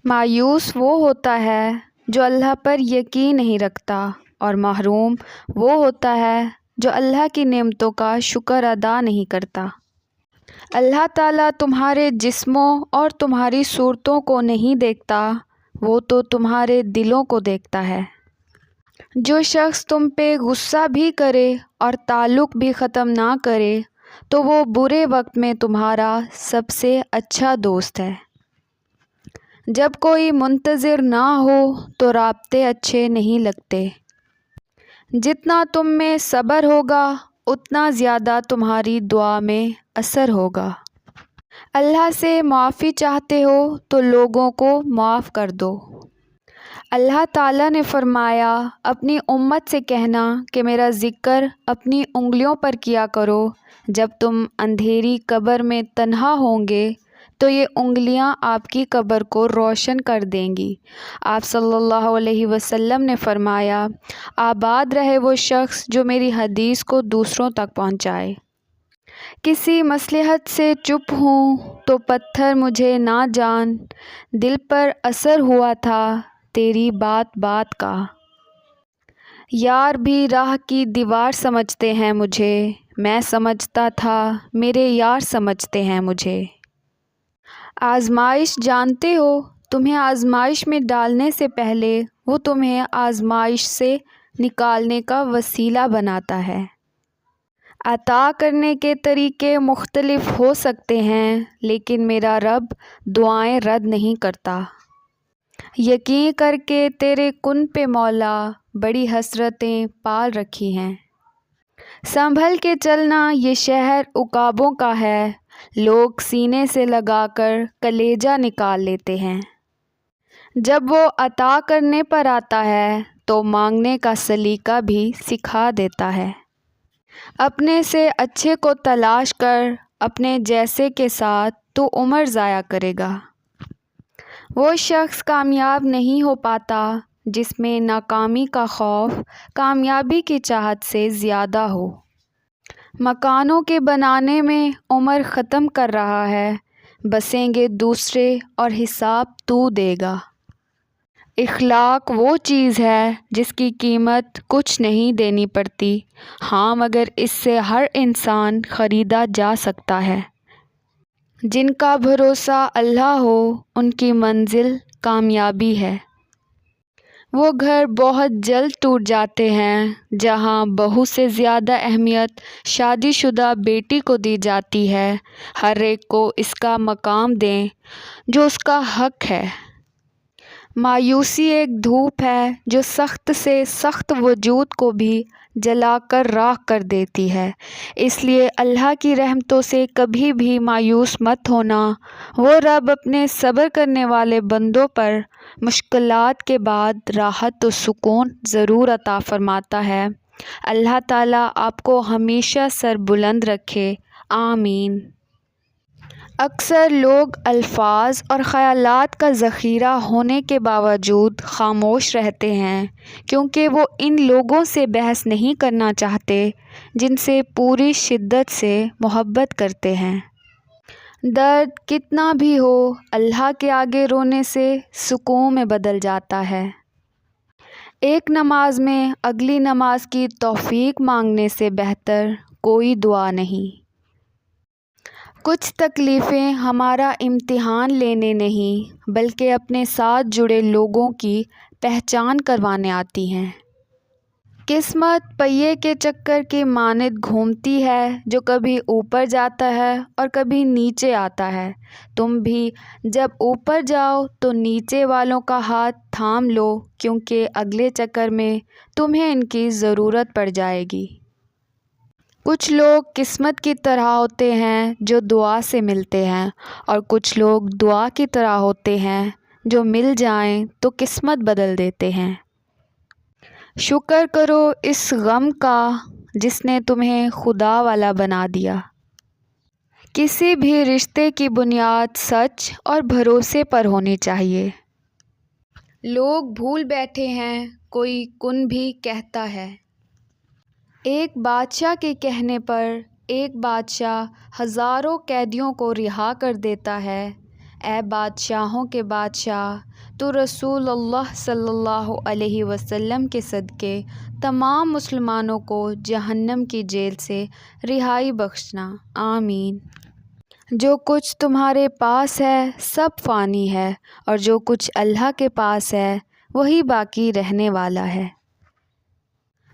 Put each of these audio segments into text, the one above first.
مایوس وہ ہوتا ہے جو اللہ پر یقین نہیں رکھتا، اور محروم وہ ہوتا ہے جو اللہ کی نعمتوں کا شکر ادا نہیں کرتا۔ اللہ تعالیٰ تمہارے جسموں اور تمہاری صورتوں کو نہیں دیکھتا، وہ تو تمہارے دلوں کو دیکھتا ہے۔ جو شخص تم پہ غصہ بھی کرے اور تعلق بھی ختم نہ کرے تو وہ برے وقت میں تمہارا سب سے اچھا دوست ہے۔ جب کوئی منتظر نہ ہو تو رابطے اچھے نہیں لگتے۔ جتنا تم میں صبر ہوگا اتنا زیادہ تمہاری دعا میں اثر ہوگا۔ اللہ سے معافی چاہتے ہو تو لوگوں کو معاف کر دو۔ اللہ تعالیٰ نے فرمایا، اپنی امت سے کہنا کہ میرا ذکر اپنی انگلیوں پر کیا کرو، جب تم اندھیری قبر میں تنہا ہوں گے تو یہ انگلیاں آپ کی قبر کو روشن کر دیں گی۔ آپ صلی اللہ علیہ وسلم نے فرمایا، آباد رہے وہ شخص جو میری حدیث کو دوسروں تک پہنچائے۔ کسی مصلحت سے چپ ہوں تو پتھر مجھے نہ جان، دل پر اثر ہوا تھا تیری بات بات کا۔ یار بھی راہ کی دیوار سمجھتے ہیں مجھے، میں سمجھتا تھا میرے یار سمجھتے ہیں مجھے۔ آزمائش جانتے ہو، تمہیں آزمائش میں ڈالنے سے پہلے وہ تمہیں آزمائش سے نکالنے کا وسیلہ بناتا ہے۔ عطا کرنے کے طریقے مختلف ہو سکتے ہیں لیکن میرا رب دعائیں رد نہیں کرتا۔ یقین کر کے تیرے کن پہ مولا بڑی حسرتیں پال رکھی ہیں۔ سنبھل کے چلنا، یہ شہر عقابوں کا ہے، لوگ سینے سے لگا کر کلیجہ نکال لیتے ہیں۔ جب وہ عطا کرنے پر آتا ہے تو مانگنے کا سلیقہ بھی سکھا دیتا ہے۔ اپنے سے اچھے کو تلاش کر، اپنے جیسے کے ساتھ تو عمر ضائع کرے گا۔ وہ شخص کامیاب نہیں ہو پاتا جس میں ناکامی کا خوف کامیابی کی چاہت سے زیادہ ہو۔ مکانوں کے بنانے میں عمر ختم کر رہا ہے، بسیں گے دوسرے اور حساب تو دے گا۔ اخلاق وہ چیز ہے جس کی قیمت کچھ نہیں دینی پڑتی، ہاں مگر اس سے ہر انسان خریدا جا سکتا ہے۔ جن کا بھروسہ اللہ ہو ان کی منزل کامیابی ہے۔ وہ گھر بہت جلد ٹوٹ جاتے ہیں جہاں بہو سے زیادہ اہمیت شادی شدہ بیٹی کو دی جاتی ہے۔ ہر ایک کو اس کا مقام دیں جو اس کا حق ہے۔ مایوسی ایک دھوپ ہے جو سخت سے سخت وجود کو بھی جلا کر راکھ کر دیتی ہے، اس لیے اللہ کی رحمتوں سے کبھی بھی مایوس مت ہونا۔ وہ رب اپنے صبر کرنے والے بندوں پر مشکلات کے بعد راحت و سکون ضرور عطا فرماتا ہے۔ اللہ تعالیٰ آپ کو ہمیشہ سر بلند رکھے، آمین۔ اکثر لوگ الفاظ اور خیالات کا ذخیرہ ہونے کے باوجود خاموش رہتے ہیں کیونکہ وہ ان لوگوں سے بحث نہیں کرنا چاہتے جن سے پوری شدت سے محبت کرتے ہیں۔ درد کتنا بھی ہو، اللہ کے آگے رونے سے سکون میں بدل جاتا ہے۔ ایک نماز میں اگلی نماز کی توفیق مانگنے سے بہتر کوئی دعا نہیں۔ کچھ تکلیفیں ہمارا امتحان لینے نہیں بلکہ اپنے ساتھ جڑے لوگوں کی پہچان کروانے آتی ہیں۔ قسمت پہیے کے چکر کی مانند گھومتی ہے جو کبھی اوپر جاتا ہے اور کبھی نیچے آتا ہے۔ تم بھی جب اوپر جاؤ تو نیچے والوں کا ہاتھ تھام لو کیونکہ اگلے چکر میں تمہیں ان کی ضرورت پڑ جائے گی۔ کچھ لوگ قسمت کی طرح ہوتے ہیں جو دعا سے ملتے ہیں اور کچھ لوگ دعا کی طرح ہوتے ہیں جو مل جائیں تو قسمت بدل دیتے ہیں۔ شکر کرو اس غم کا جس نے تمہیں خدا والا بنا دیا۔ کسی بھی رشتے کی بنیاد سچ اور بھروسے پر ہونی چاہیے۔ لوگ بھول بیٹھے ہیں کوئی کن بھی کہتا ہے۔ ایک بادشاہ کے کہنے پر ایک بادشاہ ہزاروں قیدیوں کو رہا کر دیتا ہے۔ اے بادشاہوں کے بادشاہ، تو رسول اللہ صلی اللہ علیہ وسلم کے صدقے تمام مسلمانوں کو جہنم کی جیل سے رہائی بخشنا، آمین۔ جو کچھ تمہارے پاس ہے سب فانی ہے، اور جو کچھ اللہ کے پاس ہے وہی باقی رہنے والا ہے۔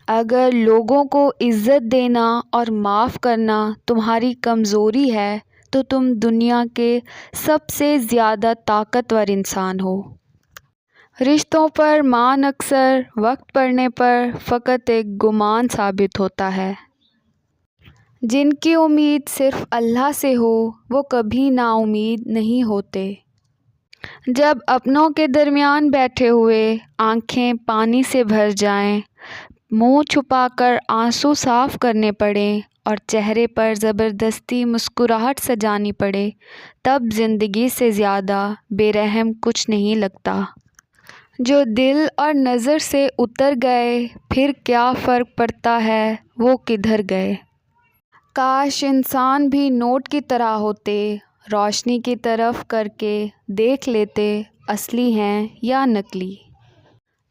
اگر لوگوں کو عزت دینا اور معاف کرنا تمہاری کمزوری ہے تو تم دنیا کے سب سے زیادہ طاقتور انسان ہو۔ رشتوں پر مان اکثر وقت پڑنے پر فقط ایک گمان ثابت ہوتا ہے۔ جن کی امید صرف اللہ سے ہو وہ کبھی نا امید نہیں ہوتے۔ جب اپنوں کے درمیان بیٹھے ہوئے آنکھیں پانی سے بھر جائیں، منہ چھپا کر آنسو صاف کرنے پڑیں اور چہرے پر زبردستی مسکراہٹ سجانی پڑے، تب زندگی سے زیادہ بے رحم کچھ نہیں لگتا۔ جو دل اور نظر سے اتر گئے پھر کیا فرق پڑتا ہے وہ کدھر گئے۔ کاش انسان بھی نوٹ کی طرح ہوتے، روشنی کی طرف کر کے دیکھ لیتے اصلی ہیں یا نقلی۔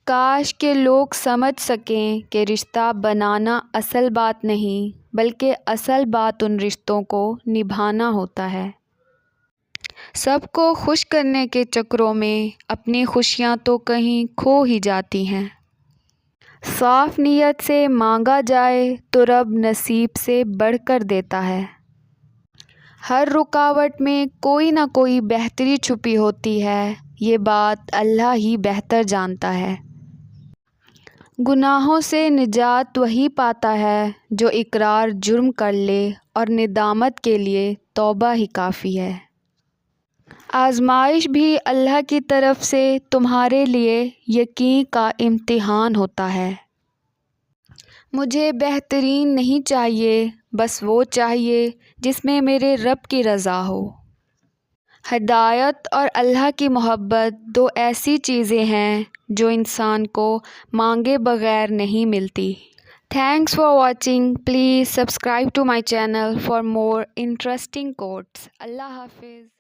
کاش کہ لوگ سمجھ سکیں کہ رشتہ بنانا اصل بات نہیں بلکہ اصل بات ان رشتوں کو نبھانا ہوتا ہے۔ سب کو خوش کرنے کے چکروں میں اپنی خوشیاں تو کہیں کھو ہی جاتی ہیں۔ صاف نیت سے مانگا جائے تو رب نصیب سے بڑھ کر دیتا ہے۔ ہر رکاوٹ میں کوئی نہ کوئی بہتری چھپی ہوتی ہے، یہ بات اللہ ہی بہتر جانتا ہے۔ گناہوں سے نجات وہی پاتا ہے جو اقرار جرم کر لے اور ندامت کے لیے توبہ ہی کافی ہے۔ آزمائش بھی اللہ کی طرف سے تمہارے لیے یقین کا امتحان ہوتا ہے۔ مجھے بہترین نہیں چاہیے، بس وہ چاہیے جس میں میرے رب کی رضا ہو۔ ہدایت اور اللہ کی محبت دو ایسی چیزیں ہیں جو انسان کو مانگے بغیر نہیں ملتی۔ Thanks for watching. Please subscribe to my channel for more interesting quotes. اللہ حافظ.